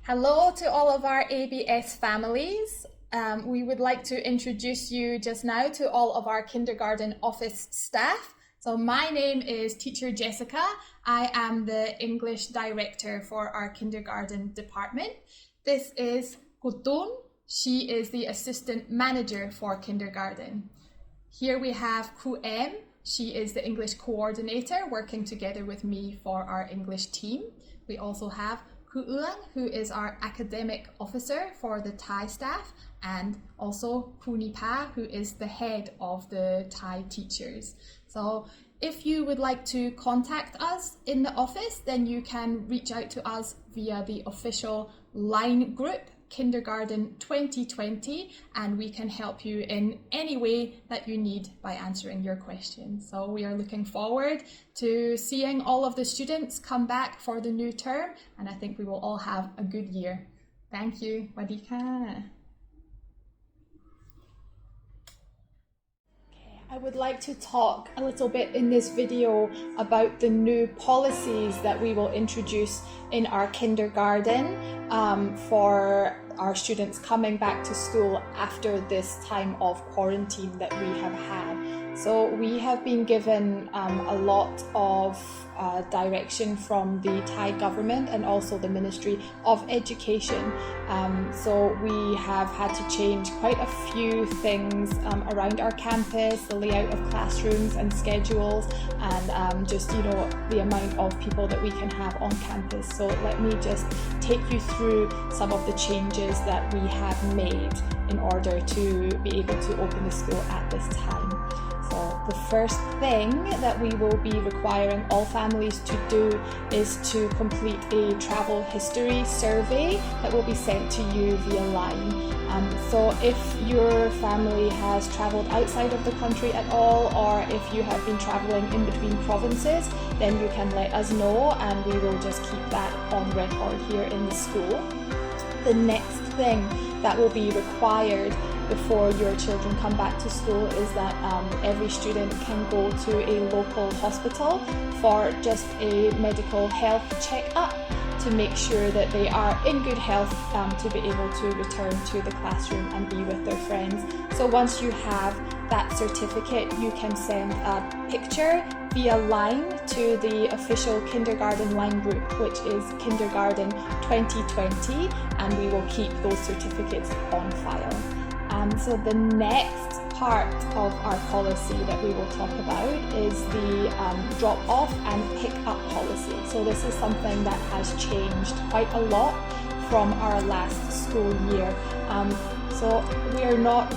Hello to all of our ABS families. We would like to introduce you just now to all of our kindergarten office staff. So my name is Teacher Jessica. I am the English director for our kindergarten department. This is Kutun. She is the assistant manager for kindergarten. Here we have Ku Em. She is the English coordinator working together with me for our English team. We also have Ku Uan, who is our academic officer for the Thai staff, and also Ku Nipa, who is the head of the Thai teachers. So if you would like to contact us in the office, then you can reach out to us via the official line group, Kindergarten 2020, and we can help you in any way that you need by answering your questions. So we are looking forward to seeing all of the students come back for the new term, and I think we will all have a good year. Thank you. Wadika. I would like to talk a little bit in this video about the new policies that we will introduce in our kindergarten for our students coming back to school after this time of quarantine that we have had. So we have been given a lot of direction from the Thai government and also the Ministry of Education. So we have had to change quite a few things around our campus, the layout of classrooms and schedules, and just, you know, the amount of people that we can have on campus. So let me just take you through some of the changes that we have made in order to be able to open the school at this time. So the first thing that we will be requiring all families to do is to complete a travel history survey that will be sent to you via line. So if your family has traveled outside of the country at all, or if you have been traveling in between provinces, then you can let us know and we will just keep that on record here in the school. The next thing that will be required before your children come back to school is that every student can go to a local hospital for just a medical health check-up to make sure that they are in good health to be able to return to the classroom and be with their friends. So once you have that certificate, you can send a picture via line to the official kindergarten line group, which is Kindergarten 2020, and we will keep those certificates on file. So the next part of our policy that we will talk about is the drop-off and pick-up policy. So this is something that has changed quite a lot from our last school year. So we are not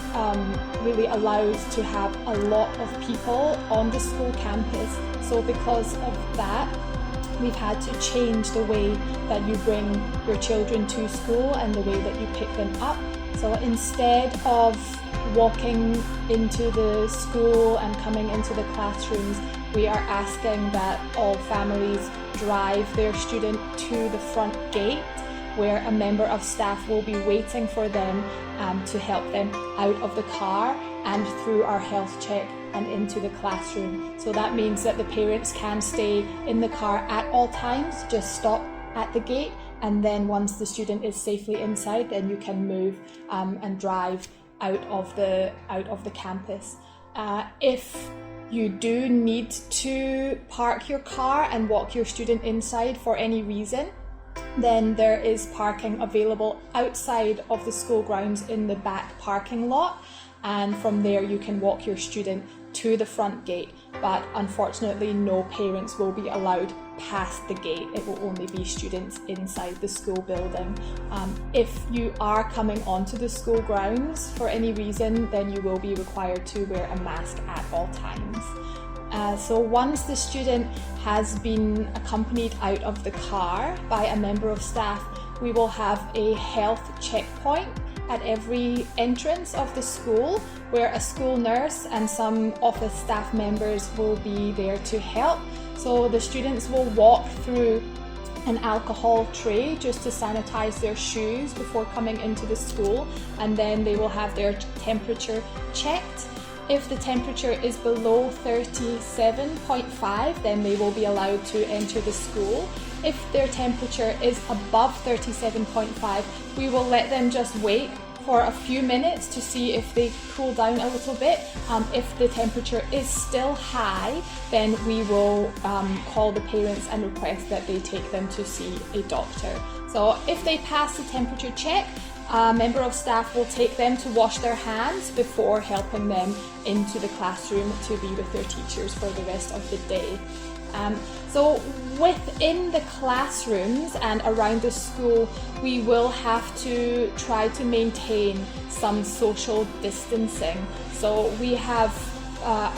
really allowed to have a lot of people on the school campus. So because of that, we've had to change the way that you bring your children to school and the way that you pick them up. So instead of walking into the school and coming into the classrooms, we are asking that all families drive their student to the front gate, where a member of staff will be waiting for them to help them out of the car and through our health check and into the classroom. So that means that the parents can stay in the car at all times, just stop at the gate, and then once the student is safely inside, then you can move and drive out of the campus. If you do need to park your car and walk your student inside for any reason, then there is parking available outside of the school grounds in the back parking lot, and from there you can walk your student to the front gate, but unfortunately no parents will be allowed past the gate. It will only be students inside the school building. If you are coming onto the school grounds for any reason, then you will be required to wear a mask at all times. So once the student has been accompanied out of the car by a member of staff, we will have a health checkpoint at every entrance of the school, where a school nurse and some office staff members will be there to help. So the students will walk through an alcohol tray just to sanitize their shoes before coming into the school, and then they will have their temperature checked. If the temperature is below 37.5, then they will be allowed to enter the school. If their temperature is above 37.5, we will let them just wait for a few minutes to see if they cool down a little bit. If the temperature is still high, then we will call the parents and request that they take them to see a doctor. So if they pass the temperature check, a member of staff will take them to wash their hands before helping them into the classroom to be with their teachers for the rest of the day. So within the classrooms and around the school, we will have to try to maintain some social distancing. So we have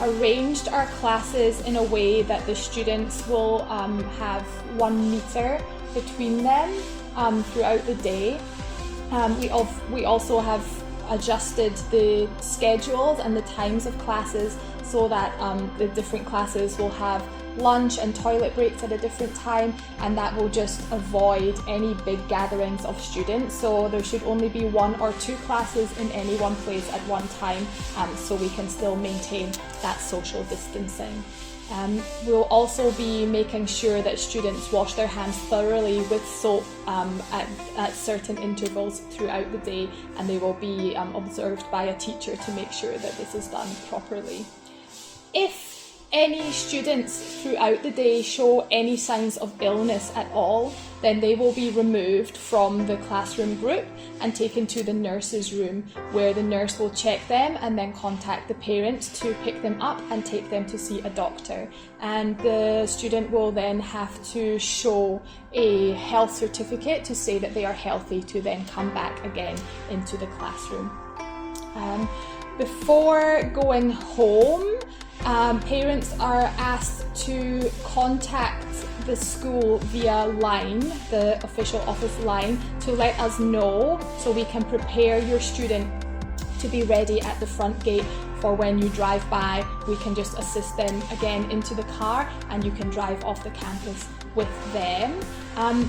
arranged our classes in a way that the students will have 1 meter between them throughout the day. We also have adjusted the schedules and the times of classes so that the different classes will have lunch and toilet breaks at a different time, and that will just avoid any big gatherings of students. So there should only be 1 or 2 classes in any one place at one time, so we can still maintain that social distancing. We'll also be making sure that students wash their hands thoroughly with soap at certain intervals throughout the day, and they will be observed by a teacher to make sure that this is done properly. If any students throughout the day show any signs of illness at all, then they will be removed from the classroom group and taken to the nurse's room, where the nurse will check them and then contact the parents to pick them up and take them to see a doctor. And the student will then have to show a health certificate to say that they are healthy to then come back again into the classroom. Before going home, parents are asked to contact the school via line, the official office line, to let us know so we can prepare your student to be ready at the front gate for when you drive by. We can just assist them again into the car and you can drive off the campus with them.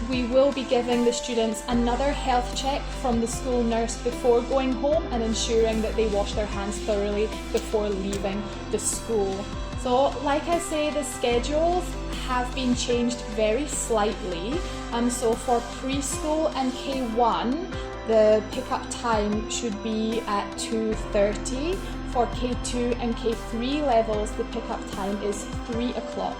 We will be giving the students another health check from the school nurse before going home and ensuring that they wash their hands thoroughly before leaving the school. So like I say, the schedules have been changed very slightly. So for preschool and K1, the pickup time should be at 2:30. For K2 and K3 levels, the pickup time is 3 o'clock.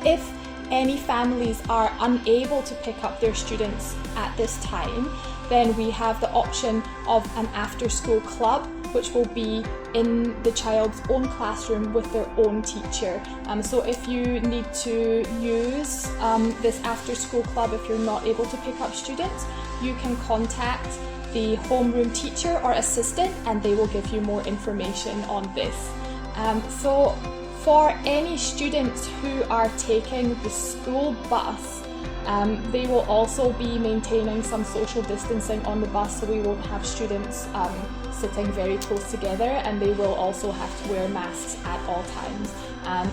If any families are unable to pick up their students at this time, then we have the option of an after-school club, which will be in the child's own classroom with their own teacher. So if you need to use this after-school club, if you're not able to pick up students, you can contact the homeroom teacher or assistant and they will give you more information on this. So for any students who are taking the school bus, they will also be maintaining some social distancing on the bus, so we won't have students sitting very close together, and they will also have to wear masks at all times.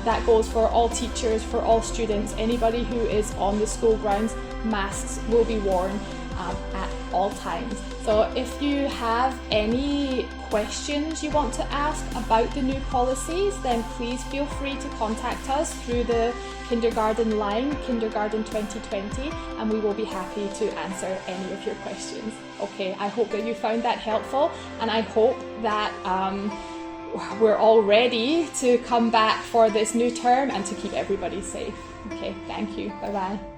That goes for all teachers, for all students, anybody who is on the school grounds, masks will be worn at all times. So if you have any questions you want to ask about the new policies, then please feel free to contact us through the kindergarten line, Kindergarten 2020, and we will be happy to answer any of your questions. Okay, I hope that you found that helpful, and I hope that we're all ready to come back for this new term and to keep everybody safe. Okay, thank you. Bye-bye.